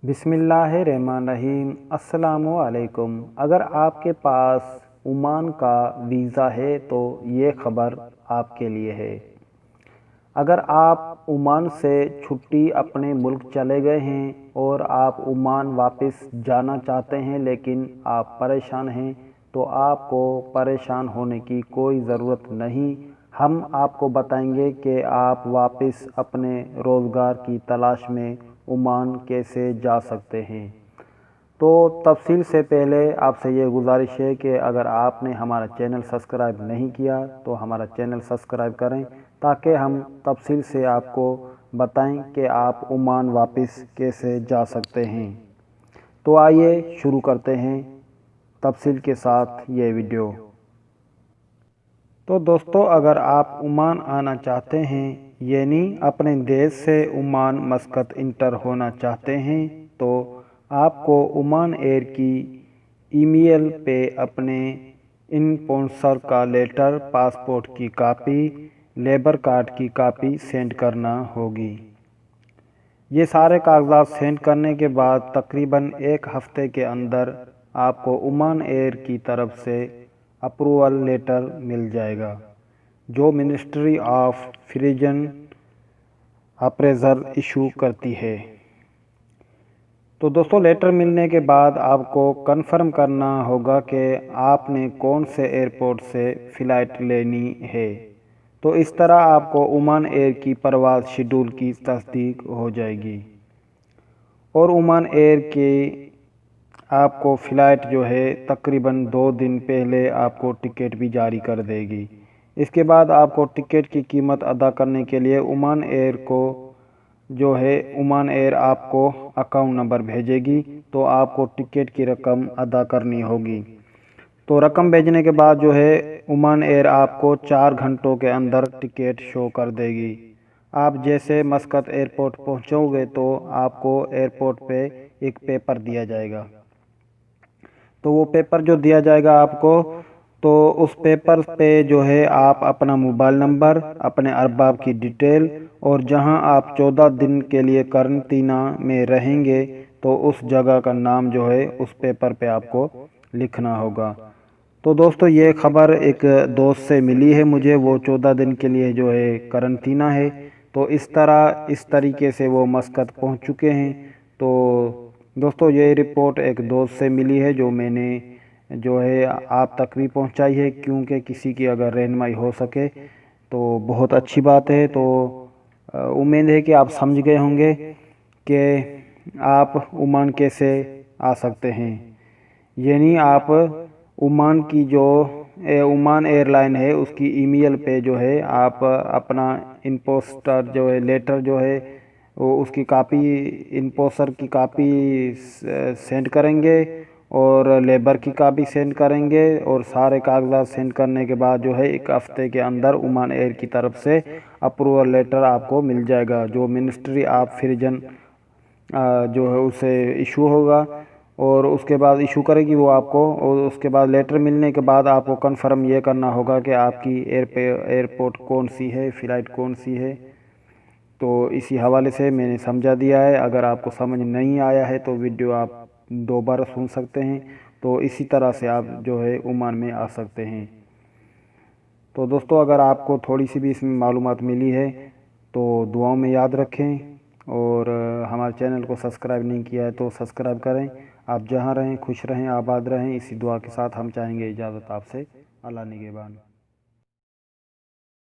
बिस्मिल्लाहिर्रहमानिर्रहीम। अस्सलामुअलैकुम। अगर आपके पास ओमान का वीज़ा है तो ये ख़बर आपके लिए है। अगर आप ओमान से छुट्टी अपने मुल्क चले गए हैं और आप ओमान वापस जाना चाहते हैं लेकिन आप परेशान हैं, तो आपको परेशान होने की कोई ज़रूरत नहीं। हम आपको बताएंगे कि आप वापस अपने रोज़गार की तलाश में ओमान कैसे जा सकते हैं। तो तफसील से पहले आपसे ये गुजारिश है कि अगर आपने हमारा चैनल सब्सक्राइब नहीं किया तो हमारा चैनल सब्सक्राइब करें, ताकि हम तफसील से आपको बताएं कि आप ओमान वापस कैसे जा सकते हैं। तो आइए शुरू करते हैं तफसील के साथ ये वीडियो। तो दोस्तों, अगर आप ओमान आना चाहते हैं, यानी अपने देश से ओमान मस्कत इंटर होना चाहते हैं, तो आपको ओमान एयर की ईमेल पे अपने स्पॉन्सर का लेटर, पासपोर्ट की कापी, लेबर कार्ड की कापी सेंड करना होगी। ये सारे कागजात सेंड करने के बाद तकरीबन एक हफ्ते के अंदर आपको ओमान एयर की तरफ से अप्रूवल लेटर मिल जाएगा, जो मिनिस्ट्री ऑफ फ्रीजन अप्रेजल इशू करती है। तो दोस्तों, लेटर मिलने के बाद आपको कंफर्म करना होगा कि आपने कौन से एयरपोर्ट से फ़्लाइट लेनी है। तो इस तरह आपको ओमान एयर की परवाज़ शेड्यूल की तस्दीक हो जाएगी और ओमान एयर की आपको फ़्लाइट जो है तकरीबन 2 दिन पहले आपको टिकट भी जारी कर देगी। इसके बाद आपको टिकट की कीमत अदा करने के लिए ओमान एयर को जो है ओमान एयर आपको अकाउंट नंबर भेजेगी, तो आपको टिकट की रकम अदा करनी होगी। तो रकम भेजने के बाद जो है ओमान एयर आपको 4 घंटों के अंदर टिकट शो कर देगी। आप जैसे मस्कत एयरपोर्ट पहुंचोगे तो आपको एयरपोर्ट पे एक पेपर दिया जाएगा। तो वो पेपर जो दिया जाएगा आपको, तो उस पेपर पे जो है आप अपना मोबाइल नंबर, अपने अरबाब की डिटेल और जहां आप 14 दिन के लिए करंटीना में रहेंगे, तो उस जगह का नाम जो है उस पेपर पे आपको लिखना होगा। तो दोस्तों, ये ख़बर एक दोस्त से मिली है मुझे, वो 14 दिन के लिए जो है करंटीना है। तो इस तरीके से वो मस्कत पहुंच चुके हैं। तो दोस्तों, ये रिपोर्ट एक दोस्त से मिली है जो मैंने जो है आप तक भी पहुंचाई है, क्योंकि किसी की अगर रहनुमाई हो सके तो बहुत अच्छी बात है। तो उम्मीद है कि आप समझ गए होंगे कि आप ओमान कैसे आ सकते हैं। यानी आप ओमान की जो ओमान एयरलाइन है उसकी ईमेल पे जो है आप अपना इम्पोस्टर जो है लेटर जो है वो उसकी कापी, इम्पोस्टर की कापी सेंड करेंगे और लेबर की कापी सेंड करेंगे, और सारे कागजात सेंड करने के बाद जो है एक हफ्ते के अंदर ओमान एयर की तरफ से अप्रूवल लेटर आपको मिल जाएगा, जो मिनिस्ट्री ऑफ फ्रीजन जो है उसे इशू होगा और उसके बाद इशू करेगी वो आपको। और उसके बाद लेटर मिलने के बाद आपको कंफर्म ये करना होगा कि आपकी एयरपोर्ट कौन सी है, फ़्लाइट कौन सी है। तो इसी हवाले से मैंने समझा दिया है। अगर आपको समझ नहीं आया है तो वीडियो आप दोबारा सुन सकते हैं। तो इसी तरह से आप जो है ओमान में आ सकते हैं। तो दोस्तों, अगर आपको थोड़ी सी भी इसमें मालूमात मिली है तो दुआओं में याद रखें, और हमारे चैनल को सब्सक्राइब नहीं किया है तो सब्सक्राइब करें। आप जहां रहें खुश रहें, आबाद रहें, इसी दुआ के साथ हम चाहेंगे इजाज़त आपसे। अल्लाह निगहबान।